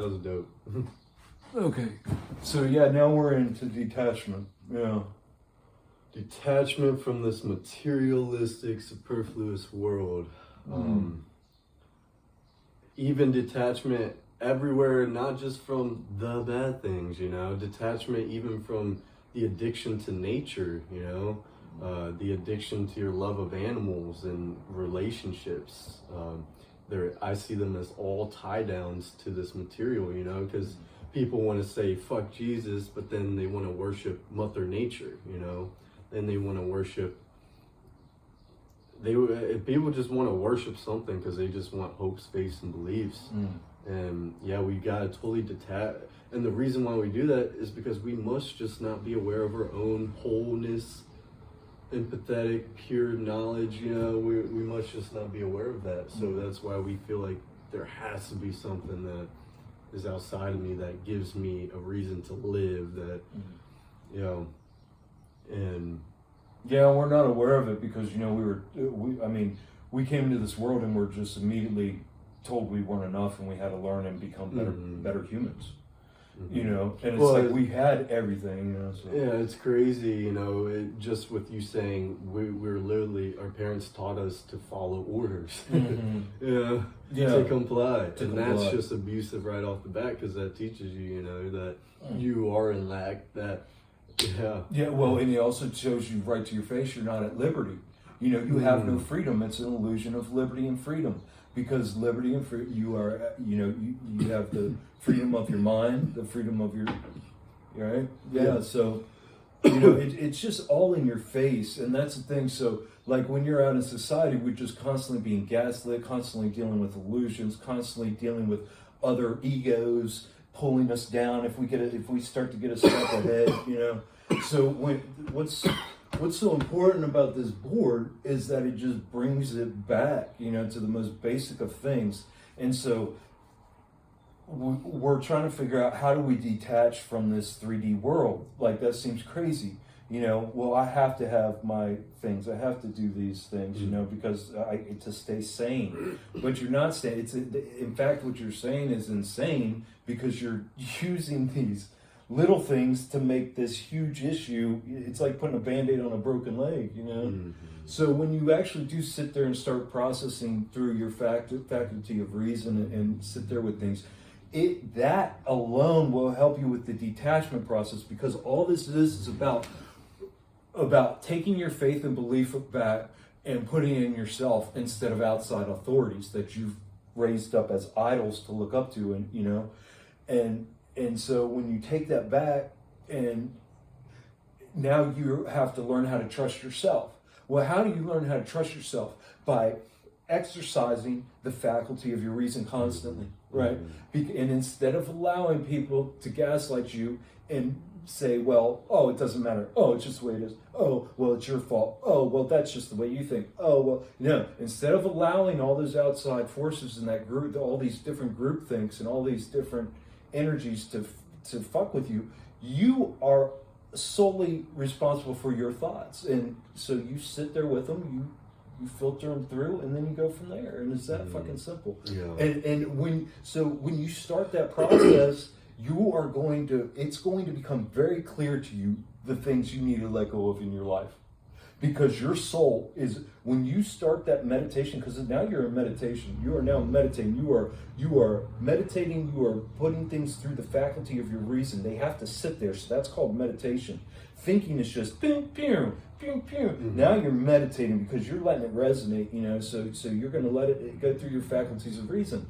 was dope. Okay. So yeah, now we're into detachment. Yeah. Detachment from this materialistic, superfluous world. Even detachment everywhere, not just from the bad things, you know, detachment even from the addiction to nature, you know, the addiction to your love of animals and relationships. I see them as all tie downs to this material, you know, because people want to say fuck Jesus, but then they want to worship Mother Nature, you know, then they want to worship. People just want to worship something because they just want hopes, faith, and beliefs. And yeah, we gotta totally detach. And the reason why we do that is because we must just not be aware of our own wholeness, empathetic, pure knowledge. You know, we must just not be aware of that. So that's why we feel like there has to be something that is outside of me that gives me a reason to live. That you know, and yeah, we're not aware of it because, you know, we came into this world and we're just immediately told we weren't enough and we had to learn and become better humans. You know, and it's like we had everything, you know. So. Yeah, it's crazy, you know, just with you saying we're literally, our parents taught us to follow orders, to comply. That's just abusive right off the bat because that teaches you, you know, that you are in lack, that, Yeah, well, and it also shows you right to your face you're not at liberty. You know, you have no freedom. It's an illusion of liberty and freedom. Because liberty and freedom, you are, you know, you have the freedom of your mind, the freedom of your, right? Yeah. So, you know, it's just all in your face, and that's the thing. So, like when you're out in society, we're just constantly being gaslit, constantly dealing with illusions, constantly dealing with other egos pulling us down. If we start to get a step ahead, you know. So what's so important about this board is that it just brings it back, you know, to the most basic of things. And so we're trying to figure out, how do we detach from this 3D world? Like, that seems crazy, you know. Well, I have to have my things. I have to do these things, you know, because to stay sane. But you're not staying. In fact, what you're saying is insane because you're using these little things to make this huge issue. It's like putting a Band-Aid on a broken leg, you know? So when you actually do sit there and start processing through your faculty of reason and sit there with things, that alone will help you with the detachment process, because all this is about taking your faith and belief back and putting it in yourself instead of outside authorities that you've raised up as idols to look up to, and, you know, and so when you take that back, and now you have to learn how to trust yourself. Well, how do you learn how to trust yourself? By exercising the faculty of your reason constantly, right? And instead of allowing people to gaslight you and say, well, oh, it doesn't matter. Oh, it's just the way it is. Oh, well, it's your fault. Oh, well, that's just the way you think. Oh, well, no. Instead of allowing all those outside forces in that group, all these different group thinks and all these different energies to fuck with you, you are solely responsible for your thoughts. And so you sit there with them, you filter them through, and then you go from there. And it's that fucking simple. Yeah. And when you start that process, it's going to become very clear to you the things you need to let go of in your life. Because your soul is, when you start that meditation, because now you're in meditation, you are now meditating, you are meditating, you are putting things through the faculty of your reason. They have to sit there, so that's called meditation. Thinking is just pew, pew, pew, pew. Now you're meditating because you're letting it resonate, you know, so you're going to let it go through your faculties of reason.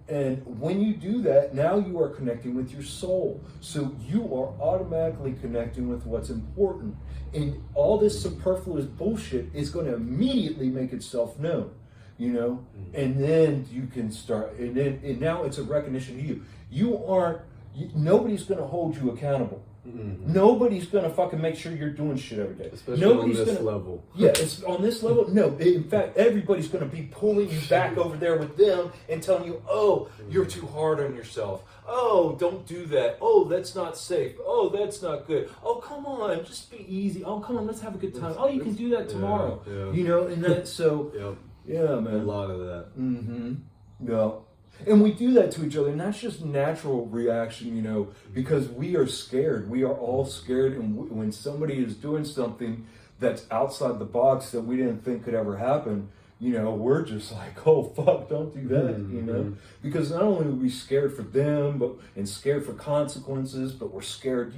And when you do that, now you are connecting with your soul. So you are automatically connecting with what's important. And all this superfluous bullshit is going to immediately make itself known, you know? And then you can start, and now it's a recognition to you. Nobody's going to hold you accountable. Nobody's going to fucking make sure you're doing shit every day. Especially on this level. Yeah, it's on this level. No, in fact, everybody's going to be pulling you back over there with them and telling you, oh, you're too hard on yourself. Oh, don't do that. Oh, that's not safe. Oh, that's not good. Oh, come on, just be easy. Oh, come on, let's have a good time. Oh, you can do that tomorrow. Yeah. You know, and that, so, yeah, man. A lot of that. Yeah. And we do that to each other, and that's just natural reaction, because we are scared. We are all scared, and when somebody is doing something that's outside the box that we didn't think could ever happen, we're just like, oh fuck, don't do that, because not only are we scared for them, and scared for consequences, but we're scared,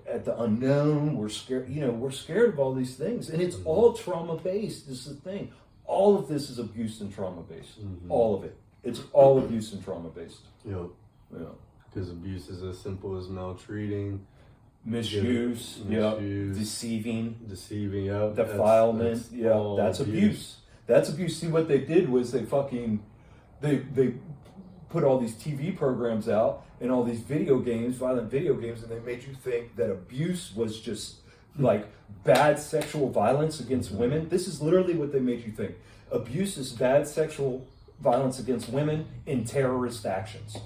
at the unknown. We're scared, we're scared of all these things, and it's all trauma based. This is the thing. All of this is abuse and trauma based. All of it. It's all abuse and trauma based. Yeah. Because abuse is as simple as maltreating, misuse, deceiving, defilement. That's abuse. That's abuse. See, what they did was they put all these TV programs out and all these video games, violent video games, and they made you think that abuse was just like bad sexual violence against women. This is literally what they made you think. Abuse is bad sexual violence against women in terrorist actions.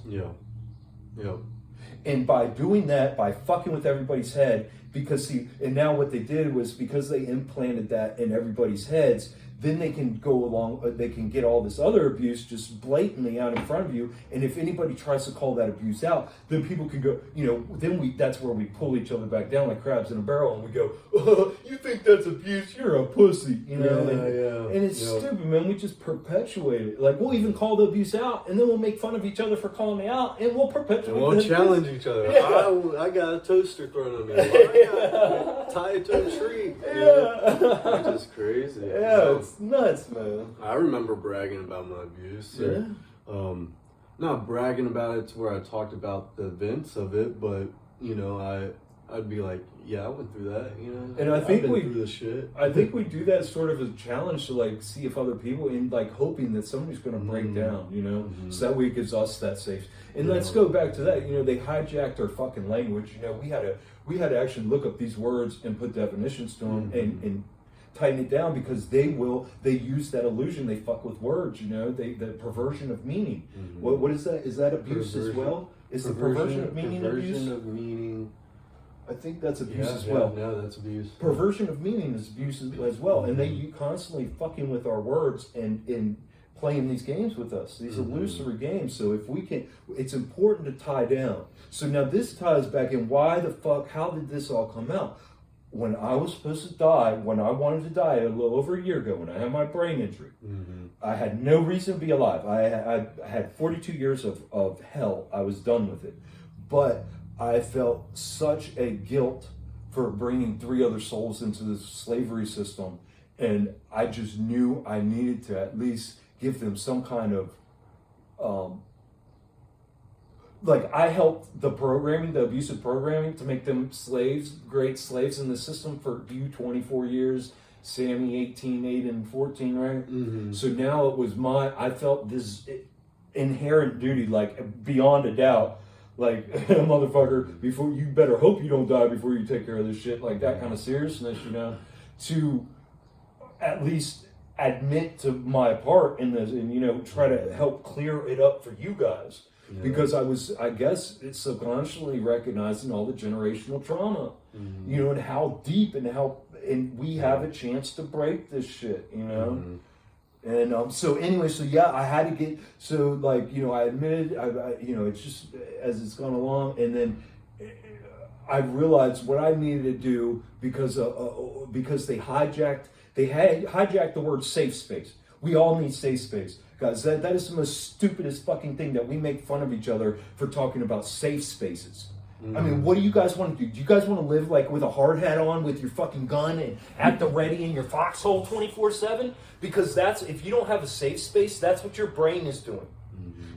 And by doing that, by fucking with everybody's head, and now what they did was, because they implanted that in everybody's heads, then they can go along, they can get all this other abuse just blatantly out in front of you. And if anybody tries to call that abuse out, then people can go, that's where we pull each other back down like crabs in a barrel, and we go, oh, you think that's abuse? You're a pussy, And it's stupid, man. We just perpetuate it. Like, we'll even call the abuse out, and then we'll make fun of each other for calling it out, and we'll perpetuate it. We'll challenge each other. Yeah. I got a toaster thrown on me. I got tied to a tree. It's just crazy. It's nuts, man. I remember bragging about my abuse. Not bragging about it to where I talked about the events of it, but I'd be like, I went through that, And I think I've been through the shit. I think we do that sort of as a challenge to like see if other people, in like hoping that somebody's going to break down, so that way it gives us that safe. And let's go back to that. They hijacked our fucking language. We had to actually look up these words and put definitions to them and tighten it down, because they use that illusion. They fuck with words, the perversion of meaning. What is that? Is that abuse as well? Is the perversion of meaning abuse? Perversion of meaning. I think that's abuse as well. No, that's abuse. Perversion of meaning is abuse as well. And they constantly fucking with our words and playing these games with us, these illusory games. So if we can, it's important to tie down. So now this ties back in. Why the fuck, how did this all come out? When I was supposed to die, when I wanted to die a little over a year ago, when I had my brain injury, I had no reason to be alive. I had 42 years of hell. I was done with it. But I felt such a guilt for bringing 3 other souls into this slavery system. And I just knew I needed to at least give them some kind of, I helped the abusive programming, to make them great slaves in the system for you 24 years, Sammy 18, 8, and 14, right? So now it was I felt this inherent duty, like beyond a doubt, like, motherfucker, you better hope you don't die before you take care of this shit, like that kind of seriousness, to at least admit to my part in this and, try to help clear it up for you guys. Because I guess it's subconsciously recognizing all the generational trauma, and how deep and we have a chance to break this shit, And so anyway, I had to get, I admitted, it's just as it's gone along, and then I realized what I needed to do, because they hijacked the word safe space. We all need safe space. Guys, that is the most stupidest fucking thing, that we make fun of each other for talking about safe spaces. I mean, what do you guys want to do? Do you guys want to live like with a hard hat on, with your fucking gun and at the ready in your foxhole 24/7? Because if you don't have a safe space, that's what your brain is doing.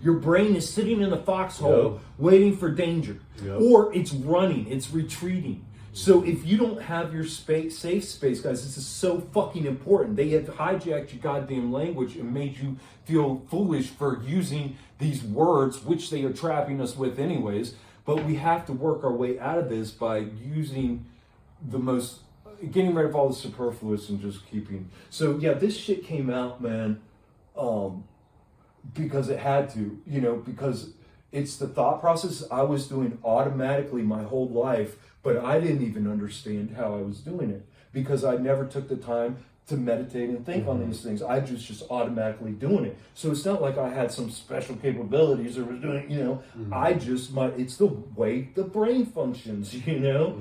Your brain is sitting in the foxhole waiting for danger. Or it's running, it's retreating. So if you don't have your safe space, guys, this is so fucking important. They have hijacked your goddamn language and made you feel foolish for using these words, which they are trapping us with anyways. But we have to work our way out of this by using getting rid of all the superfluous and just keeping. So yeah, this shit came out, man, because it had to, because it's the thought process I was doing automatically my whole life. But I didn't even understand how I was doing it, because I never took the time to meditate and think on these things. I just automatically doing it. So it's not like I had some special capabilities or was doing, I just it's the way the brain functions, Yeah.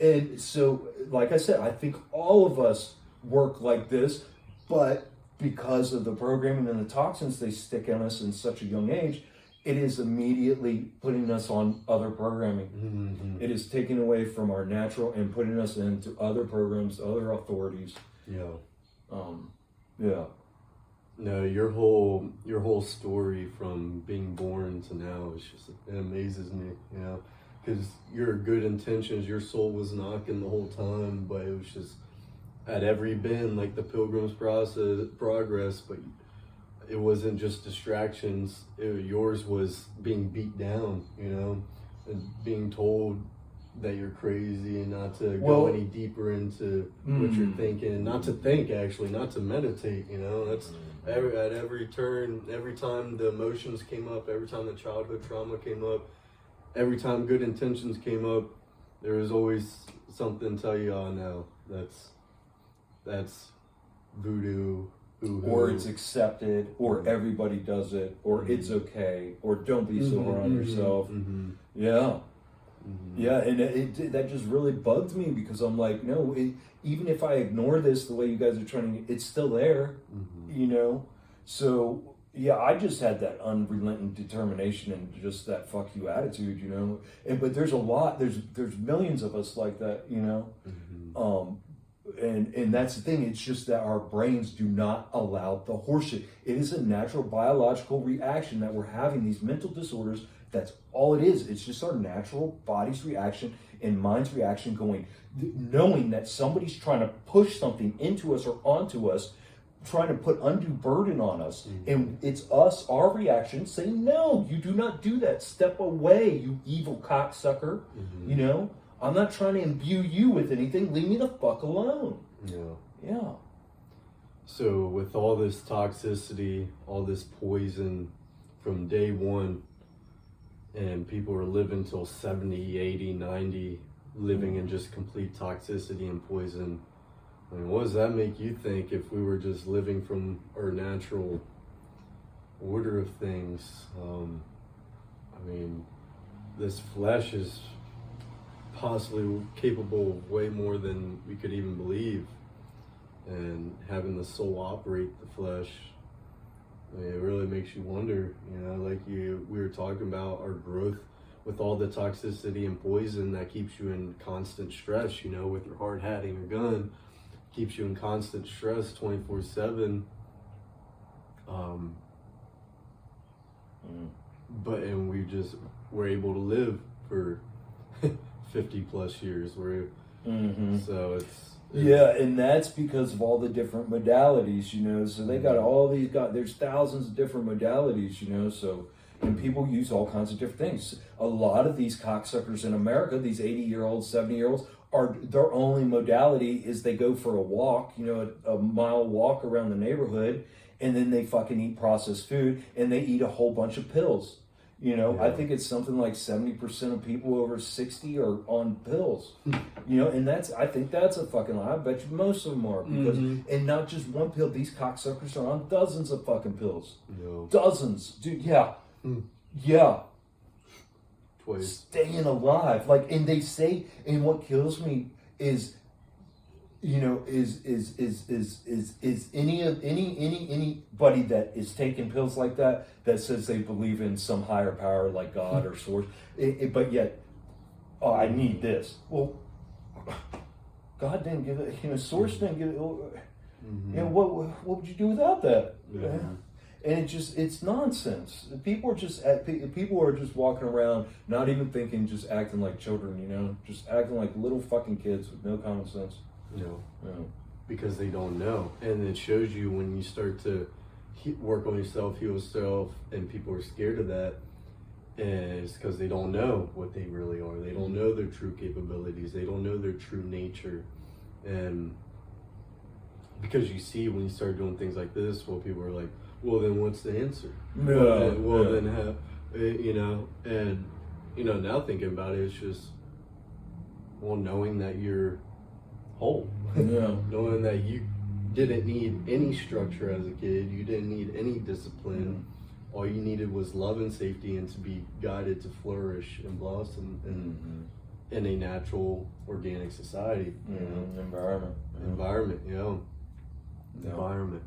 And so, like I said, I think all of us work like this, but because of the programming and the toxins they stick in us in such a young age, it is immediately putting us on other programming. Mm-hmm. It is taking away from our natural and putting us into other programs, other authorities. Yeah. Yeah. No, your whole story from being born to now is just, it amazes me, because your good intentions, your soul was knocking the whole time, but it was just at every bend like the Pilgrim's progress, but it wasn't just distractions. Yours was being beat down, and being told that you're crazy and not to go any deeper into what you're thinking, and not to think, actually, not to meditate, that's at every turn, every time the emotions came up, every time the childhood trauma came up, every time good intentions came up, there was always something to tell you, oh no, that's voodoo, or it's accepted, or everybody does it, or it's okay, or don't be so hard on yourself. Yeah. Yeah, and that just really bugged me, because I'm like, no, even if I ignore this the way you guys are trying to, it's still there, So, yeah, I just had that unrelenting determination and just that fuck you attitude, but there's a lot, there's millions of us like that, And that's the thing. It's just that our brains do not allow the horseshit. It is a natural biological reaction that we're having these mental disorders. That's all it is. It's just our natural body's reaction and mind's reaction knowing that somebody's trying to push something into us or onto us, trying to put undue burden on us. And it's us, our reaction, saying, no, you do not do that. Step away, you evil cocksucker. I'm not trying to imbue you with anything. Leave me the fuck alone. Yeah. So with all this toxicity, all this poison from day one, and people are living till 70, 80, 90, living in just complete toxicity and poison, I mean, what does that make you think if we were just living from our natural order of things? This flesh is possibly capable of way more than we could even believe, and having the soul operate the flesh, it really makes you wonder, like we were talking about our growth with all the toxicity and poison that keeps you in constant stress, with your hard hat and your gun, keeps you in constant stress 24/7. And we're able to live for 50 plus years. So it's yeah, and that's because of all the different modalities, so they got there's thousands of different modalities, so, and people use all kinds of different things. A lot of these cocksuckers in America, these 80-year-olds, 70-year-olds, their only modality is they go for a walk, a mile walk around the neighborhood, and then they fucking eat processed food, and they eat a whole bunch of pills. I think it's something like 70% of people over 60 are on pills. And I think that's a fucking lie. I bet you most of them are, because and not just one pill. These cocksuckers are on dozens of fucking pills. Dozens, dude. Yeah, yeah. Twice. Staying alive, and they say, and what kills me is, is anybody that is taking pills like that says they believe in some higher power like God or source, but yet, I need this. Well, God didn't give it. Source didn't give it. What would you do without that? And it's nonsense. People are just walking around, not even thinking, just acting like children. Just acting like little fucking kids with no common sense. Because they don't know, and it shows you when you start to work on yourself, heal yourself, and people are scared of that, and it's because they don't know what they really are. They don't know their true capabilities. They don't know their true nature, and because you see when you start doing things like this, well, people are like, well, then what's the answer? Then have, and now thinking about it, it's just, knowing that you're whole, knowing that you didn't need any structure as a kid. You didn't need any discipline. All you needed was love and safety, and to be guided to flourish and blossom in a natural, organic society. You know? Environment. Environment, Yeah. Environment.